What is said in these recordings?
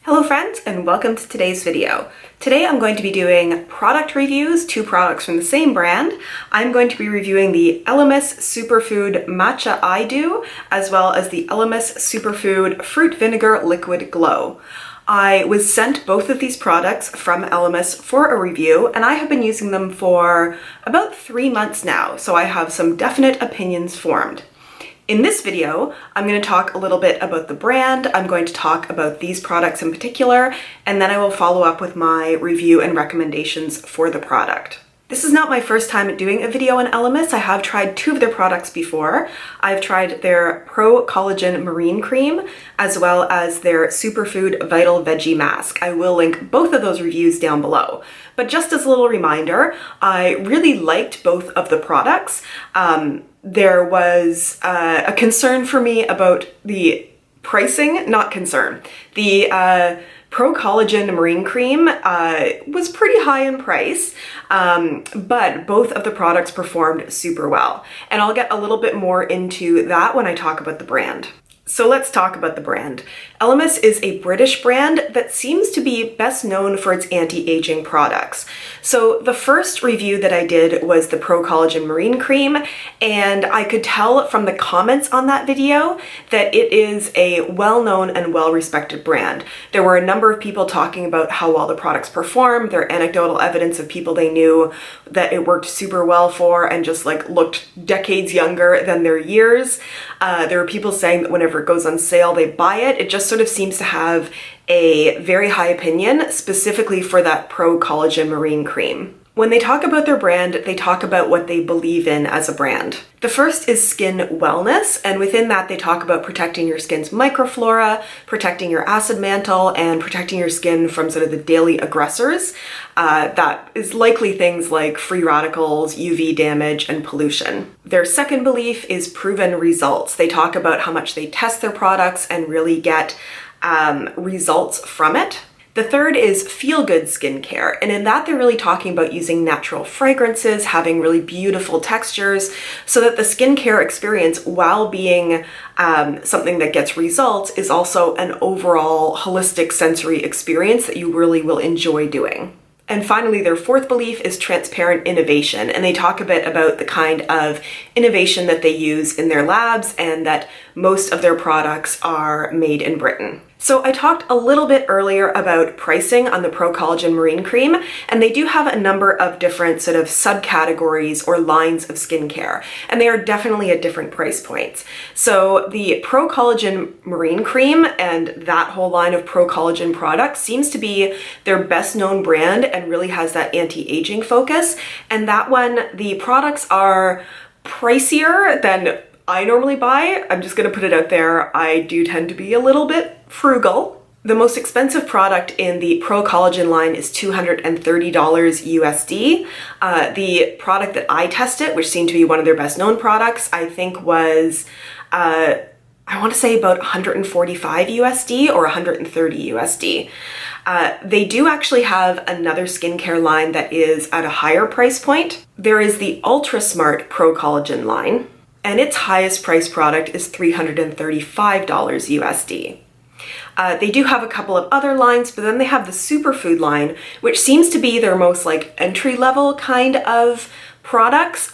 Hello friends, and welcome to today's video. Today I'm going to be doing product reviews, two products from the same brand. I'm going to be reviewing the Elemis Superfood Matcha I Do, as well as the Elemis Superfood Fruit Vinegar Liquid Glow. I was sent both of these products from Elemis for a review, and I have been using them for about 3 months now, so I have some definite opinions formed. In this video, I'm going to talk a little bit about the brand, I'm going to talk about these products in particular, and then I will follow up with my review and recommendations for the product. This is not my first time doing a video on Elemis. I have tried 2 of their products before. I've tried their Pro Collagen Marine Cream, as well as their Superfood Vital Veggie Mask. I will link both of those reviews down below. But just as a little reminder, I really liked both of the products. There was a concern for me about the pricing, not concern. The Pro Collagen Marine Cream was pretty high in price, but both of the products performed super well. And I'll get a little bit more into that when I talk about the brand. So let's talk about the brand. Elemis is a British brand that seems to be best known for its anti-aging products. So the first review that I did was the Pro Collagen Marine Cream, and I could tell from the comments on that video that it is a well-known and well-respected brand. There were a number of people talking about how well the products perform, their anecdotal evidence of people they knew that it worked super well for and just like looked decades younger than their years. There were people saying that whenever it goes on sale, they buy it. It just sort of seems to have a very high opinion, specifically for that Pro Collagen Marine Cream. When they talk about their brand, they talk about what they believe in as a brand. The first is skin wellness, and within that they talk about protecting your skin's microflora, protecting your acid mantle, and protecting your skin from sort of the daily aggressors. That is likely things like free radicals, UV damage, and pollution. Their second belief is proven results. They talk about how much they test their products and really get results from it. The third is feel-good skincare, and in that they're really talking about using natural fragrances, having really beautiful textures, so that the skincare experience, while being something that gets results, is also an overall holistic sensory experience that you really will enjoy doing. And finally, their fourth belief is transparent innovation, and they talk a bit about the kind of innovation that they use in their labs and that most of their products are made in Britain. So I talked a little bit earlier about pricing on the Pro Collagen Marine Cream, and they do have a number of different sort of subcategories or lines of skincare, and they are definitely at different price points. So the Pro Collagen Marine Cream and that whole line of Pro Collagen products seems to be their best known brand and really has that anti-aging focus. And that one, the products are pricier than I normally buy. I'm just gonna put it out there. I do tend to be a little bit frugal. The most expensive product in the Pro Collagen line is $230 USD. The product that I tested, which seemed to be one of their best known products, I think was, I want to say about 145 USD or 130 USD. They do actually have another skincare line that is at a higher price point. There is the Ultra Smart Pro Collagen line, and its highest price product is $335 USD. They do have a couple of other lines, but then they have the Superfood line, which seems to be their most like entry-level kind of products,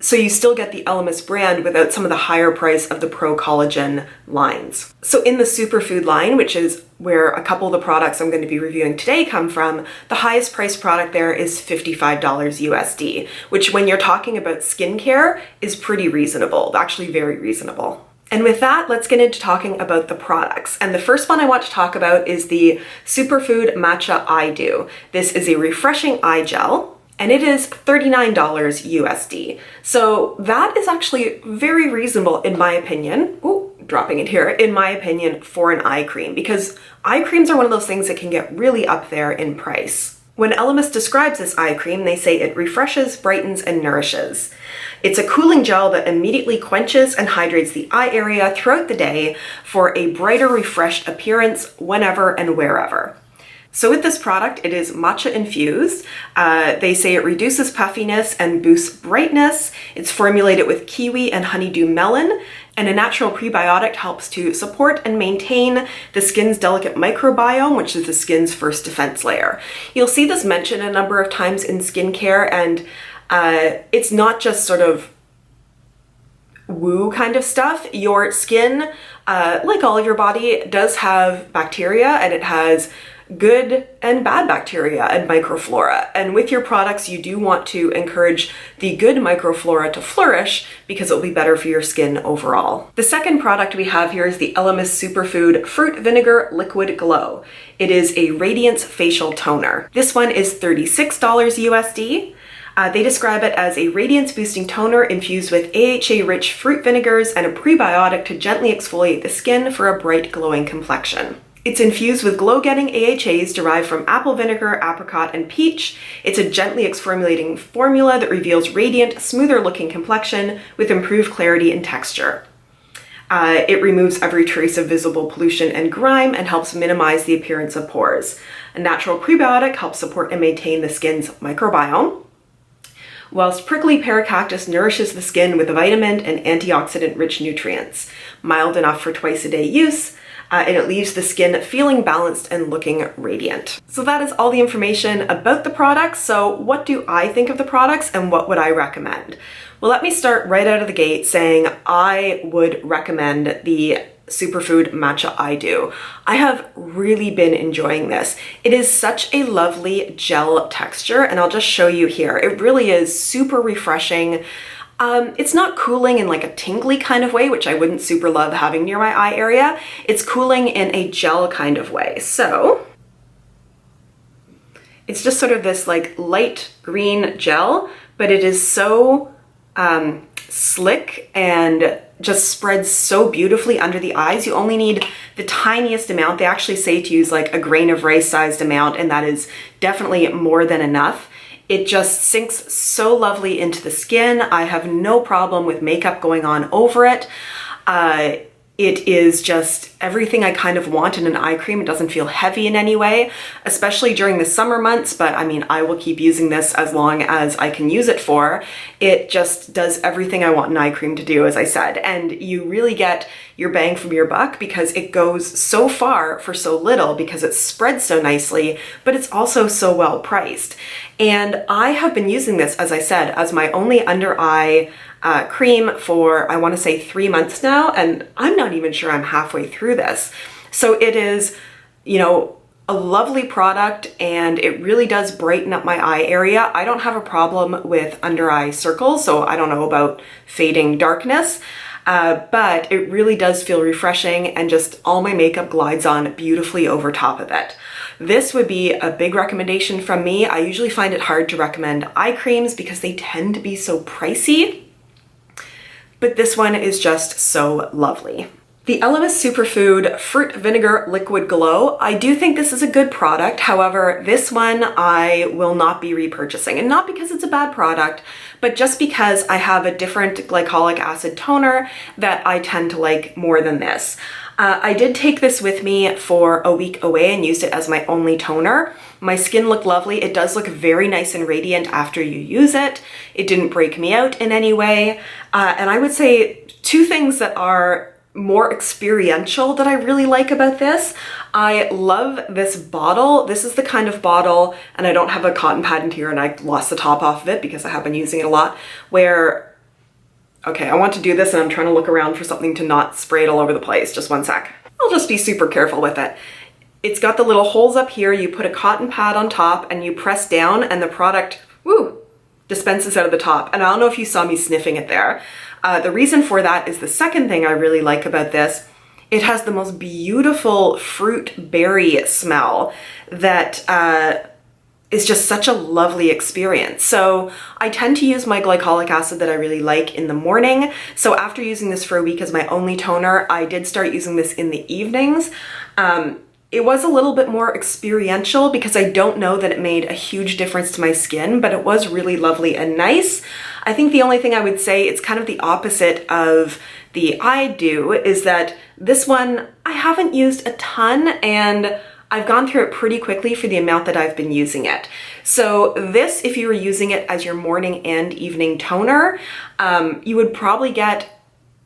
so you still get the Elemis brand without some of the higher price of the Pro Collagen lines. So in the Superfood line, which is where a couple of the products I'm going to be reviewing today come from, the highest price product there is $55 USD, which when you're talking about skincare is pretty reasonable, actually very reasonable. And with that, let's get into talking about the products. And the first one I want to talk about is the Superfood Matcha I Do. This is a refreshing eye gel, and it is $39 USD. So that is actually very reasonable in my opinion. Ooh, dropping it here, in my opinion, for an eye cream, because eye creams are one of those things that can get really up there in price. When Elemis describes this eye cream, they say it refreshes, brightens, and nourishes. It's a cooling gel that immediately quenches and hydrates the eye area throughout the day for a brighter, refreshed appearance whenever and wherever. So with this product, it is matcha infused. They say it reduces puffiness and boosts brightness. It's formulated with kiwi and honeydew melon, And a natural prebiotic helps to support and maintain the skin's delicate microbiome, which is the skin's first defense layer. You'll see this mentioned a number of times in skincare, and it's not just sort of woo kind of stuff. Your skin, like all of your body, does have bacteria, and it has good and bad bacteria and microflora. And with your products, you do want to encourage the good microflora to flourish because it'll be better for your skin overall. The second product we have here is the Elemis Superfood Fruit Vinegar Liquid Glow. It is a Radiance facial toner. This one is $36 USD. They describe it as a radiance boosting toner infused with AHA-rich fruit vinegars and a prebiotic to gently exfoliate the skin for a bright glowing complexion. It's infused with glow-getting AHAs derived from apple vinegar, apricot, and peach. It's a gently exfoliating formula that reveals radiant, smoother-looking complexion with improved clarity and texture. It removes every trace of visible pollution and grime and helps minimize the appearance of pores. A natural prebiotic helps support and maintain the skin's microbiome, whilst prickly pear cactus nourishes the skin with vitamin and antioxidant-rich nutrients. Mild enough for twice-a-day use, and it leaves the skin feeling balanced and looking radiant. So that is all the information about the products. So what do I think of the products and what would I recommend? Well, let me start right out of the gate saying I would recommend the Superfood Matcha I Do. I have really been enjoying this. It is such a lovely gel texture, and I'll just show you here. It really is super refreshing. It's not cooling in like a tingly kind of way, which I wouldn't super love having near my eye area. It's cooling in a gel kind of way. So it's just sort of this like light green gel, but it is so slick and just spreads so beautifully under the eyes. You only need the tiniest amount. They actually say to use like a grain of rice sized amount, and that is definitely more than enough. It just sinks so lovely into the skin. I have no problem with makeup going on over it. It is just everything I kind of want in an eye cream. It doesn't feel heavy in any way, especially during the summer months, but I mean, I will keep using this as long as I can use it for. It just does everything I want an eye cream to do, as I said, and you really get your bang from your buck because it goes so far for so little because it spreads so nicely, but it's also so well priced. And I have been using this, as I said, as my only under eye cream for, I want to say 3 months now, and I'm not even sure I'm halfway through this. So it is, you know, a lovely product, and it really does brighten up my eye area. I don't have a problem with under eye circles, so I don't know about fading darkness, but it really does feel refreshing, and just all my makeup glides on beautifully over top of it. This would be a big recommendation from me. I usually find it hard to recommend eye creams because they tend to be so pricey, but this one is just so lovely. The Elemis Superfood Fruit Vinegar Liquid Glow. I do think this is a good product. However, this one I will not be repurchasing, and not because it's a bad product, but just because I have a different glycolic acid toner that I tend to like more than this. I did take this with me for a week away and used it as my only toner. My skin looked lovely. It does look very nice and radiant after you use it. It didn't break me out in any way. And I would say two things that are more experiential that I really like about this. I love this bottle. This is the kind of bottle, and I don't have a cotton pad in here and I lost the top off of it because I have been using it a lot, where, okay, I want to do this and I'm trying to look around for something to not spray it all over the place. Just one sec. I'll just be super careful with it. It's got the little holes up here. You put a cotton pad on top and you press down and the product, woo, dispenses out of the top. And I don't know if you saw me sniffing it there. The reason for that is the second thing I really like about this. It has the most beautiful fruit berry smell that is just such a lovely experience. So I tend to use my glycolic acid that I really like in the morning. So after using this for a week as my only toner, I did start using this in the evenings. It was a little bit more experiential because I don't know that it made a huge difference to my skin, but it was really lovely and nice. I think the only thing I would say, it's kind of the opposite of the I Do, is that this one I haven't used a ton, and I've gone through it pretty quickly for the amount that I've been using it. So this, if you were using it as your morning and evening toner, you would probably get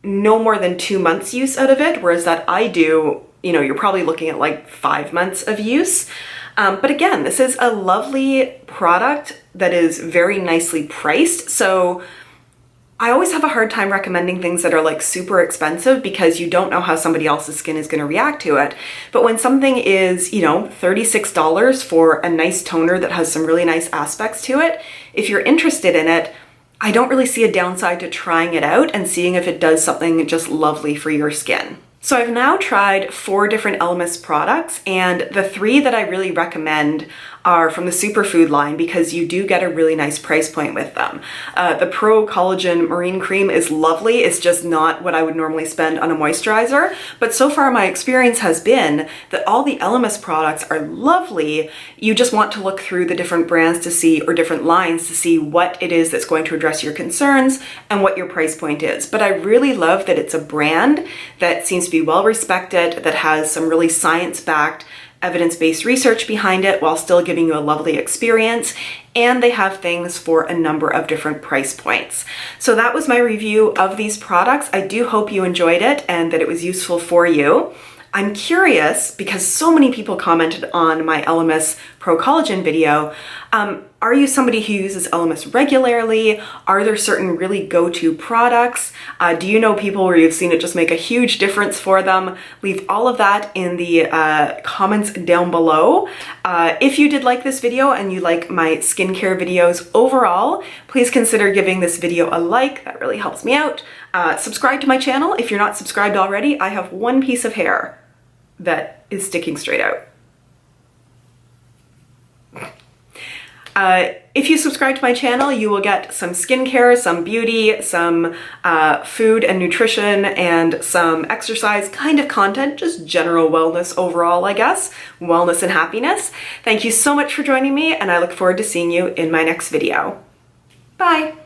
no more than 2 months use out of it, whereas that I do, you know, you're probably looking at like 5 months of use. But again, this is a lovely product that is very nicely priced. So I always have a hard time recommending things that are like super expensive because you don't know how somebody else's skin is going to react to it. But when something is, you know, $36 for a nice toner that has some really nice aspects to it, if you're interested in it, I don't really see a downside to trying it out and seeing if it does something just lovely for your skin. So I've now tried 4 different Elemis products, and the 3 that I really recommend are from the Superfood line because you do get a really nice price point with them. The Pro Collagen Marine Cream is lovely. It's just not what I would normally spend on a moisturizer, but so far my experience has been that all the Elemis products are lovely. You just want to look through the different brands to see, or different lines to see what it is that's going to address your concerns and what your price point is. But I really love that it's a brand that seems to be well respected, that has some really science-backed, evidence-based research behind it while still giving you a lovely experience, and they have things for a number of different price points. So that was my review of these products. I do hope you enjoyed it and that it was useful for you. I'm curious, because so many people commented on my Elemis Pro Collagen video, are you somebody who uses Elemis regularly? Are there certain really go-to products? Do you know people where you've seen it just make a huge difference for them? Leave all of that in the comments down below. If you did like this video and you like my skincare videos overall, please consider giving this video a like. That really helps me out. Subscribe to my channel if you're not subscribed already. I have one piece of hair that is sticking straight out. If you subscribe to my channel, you will get some skincare, some beauty, some food and nutrition, and some exercise kind of content, just general wellness overall, I guess. Wellness and happiness. Thank you so much for joining me, and I look forward to seeing you in my next video. Bye!